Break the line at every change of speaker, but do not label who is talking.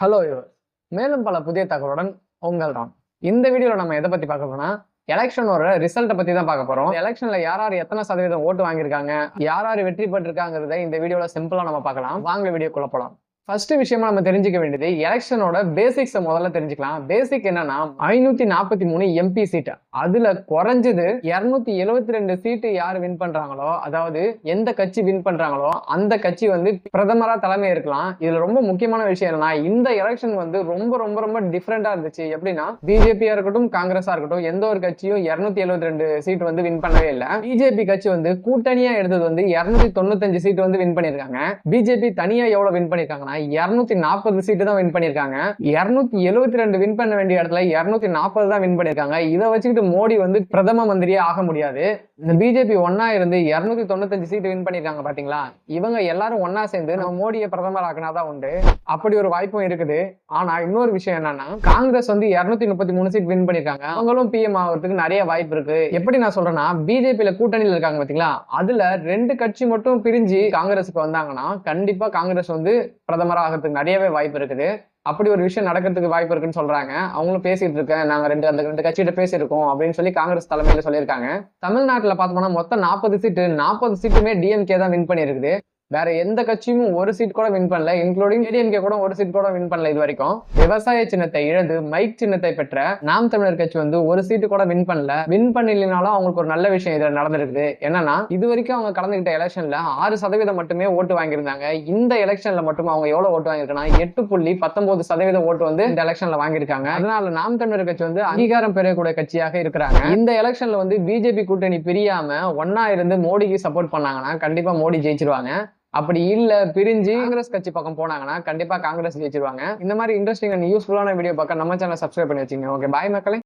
Hello your மேலும் பல புதிய தகவலுடன் உங்கள் தான். இந்த வீடியோல நம்ம எதை பத்தி பார்க்க போறோம்னா எலெக்ஷனோட ரிசல்ட்டை பத்தி தான் பார்க்க போறோம். எலெக்ஷன்ல யார் யார் எத்தனை சதவீதம் ஓட்டு வாங்கியிருக்காங்க, யார் யார் வெற்றி பெற்றிருக்காங்கிறத இந்த வீடியோல சிம்பிளா நம்ம பார்க்கலாம். வாங்க வீடியோக்குள்ள போலாம். ஃபர்ஸ்ட் விஷயமா நம்ம தெரிஞ்சுக்க வேண்டியது எலெக்ஷனோட பேசிக்ஸை முதல்ல தெரிஞ்சுக்கலாம். பேசிக் என்னன்னா 543 எம்பி சீட், அதுல குறைஞ்சது 272 சீட்டு யார் வின் பண்றாங்களோ, அதாவது எந்த கட்சி வின் பண்றாங்களோ அந்த கட்சி வந்து பிரதமரா தலைமை இருக்கலாம். இதுல ரொம்ப முக்கியமான விஷயம் என்னன்னா இந்த எலெக்ஷன் வந்து ரொம்ப ரொம்ப ரொம்ப டிஃப்ரெண்டா இருந்துச்சு. எப்படின்னா பிஜேபியா இருக்கட்டும் காங்கிரஸா இருக்கட்டும் எந்த ஒரு கட்சியும் 272 சீட் வந்து வின் பண்ணவே இல்லை. பிஜேபி கட்சி வந்து கூட்டணியா எடுத்தது வந்து 295 சீட் வந்து வின் பண்ணிருக்காங்க. பிஜேபி தனியா எவ்வளவு வின் பண்ணிருக்காங்கன்னா 240 சீட்டு தான் வின் பண்ணிருக்காங்க. 272 வின் பண்ண வேண்டிய இடத்துல 240 தான் வின் பண்ணிருக்காங்க. இதை வச்சுக்கிட்டு மோடி வந்து பிரதம மந்திரியே ஆக முடியாது. இந்த பிஜேபி ஒன்னா இருந்து 295 சீட்டு வின் பண்ணிருக்காங்க பாத்தீங்களா, இவங்க எல்லாரும் ஒன்னா சேர்ந்து நம்ம மோடியை பிரதமர் ஆக்கினாதான் உண்டு. அப்படி ஒரு வாய்ப்பும் இருக்குது. ஆனா இன்னொரு விஷயம் என்னன்னா காங்கிரஸ் வந்து 233 சீட் வின் பண்ணிருக்காங்க. அவங்களும் பிஎம் ஆகிறதுக்கு நிறைய வாய்ப்பு இருக்கு. எப்படி நான் சொல்றேன்னா பிஜேபியில கூட்டணியில் இருக்காங்க பாத்தீங்களா, அதுல 2 கட்சி மட்டும் பிரிஞ்சு காங்கிரஸுக்கு வந்தாங்கன்னா கண்டிப்பா காங்கிரஸ் வந்து பிரதமர் ஆகிறதுக்கு நிறையவே வாய்ப்பு இருக்குது. அப்படி ஒரு விஷயம் நடக்கிறதுக்கு வாய்ப்பு இருக்குன்னு சொல்றாங்க. அவங்களும் பேசிட்டு இருக்கேன், நாங்க அந்த ரெண்டு கட்சியிட்ட பேசியிருக்கோம் அப்படின்னு சொல்லி காங்கிரஸ் தலைமையில சொல்லியிருக்காங்க. தமிழ்நாட்டுல பார்த்தோம்னா மொத்தம் 40 சீட்டுமே டிஎம்கே தான் வின் பண்ணிருக்குது. வேற எந்த கட்சியும் ஒரு சீட் கூட வின் பண்ணல, இன்க்ளூடிங் ஏடிஎம்கே கூட ஒரு சீட் கூட வின் பண்ணல இது வரைக்கும். விவசாய சின்னத்தை இழந்து மைக் சின்னத்தை பெற்ற நாம் தமிழர் கட்சி வந்து ஒரு சீட்டு கூட வின் பண்ணல. வின் பண்ணலனாலும் அவங்களுக்கு ஒரு நல்ல விஷயம் இதுல நடந்திருக்குது. என்னன்னா இது வரைக்கும் அவங்க கலந்துகிட்ட எலெக்ஷன்ல 6% மட்டுமே ஓட்டு வாங்கியிருந்தாங்க. இந்த எலெக்ஷன்ல மட்டும் அவங்க எவ்வளவு ஓட்டு வாங்கியிருக்காங்கன்னா 8.19% ஓட்டு வந்து இந்த எலெக்ஷன்ல வாங்கியிருக்காங்க. அதனால நாம் தமிழர் கட்சி வந்து அங்கீகாரம் பெறக்கூடிய கட்சியாக இருக்கிறாங்க. இந்த எலெக்ஷன்ல வந்து பிஜேபி கூட்டணி பிரியாம ஒன்னா இருந்து மோடிக்கு சப்போர்ட் பண்ணாங்கன்னா கண்டிப்பா மோடி ஜெயிச்சிருவாங்க. அப்படி இல்ல பிரிஞ்சு காங்கிரஸ் கட்சி பக்கம் போனாங்கன்னா கண்டிப்பா காங்கிரஸ் ஜெயிச்சிருவாங்க. இந்த மாதிரி இன்ட்ரெஸ்டிங் அண்ட் யூஸ்ஃபுல்லான வீடியோ பார்க்க நம்ம சேனல் சப்ஸ்கிரைப் பண்ணி வச்சுங்க. ஓகே, பாய் மக்களே.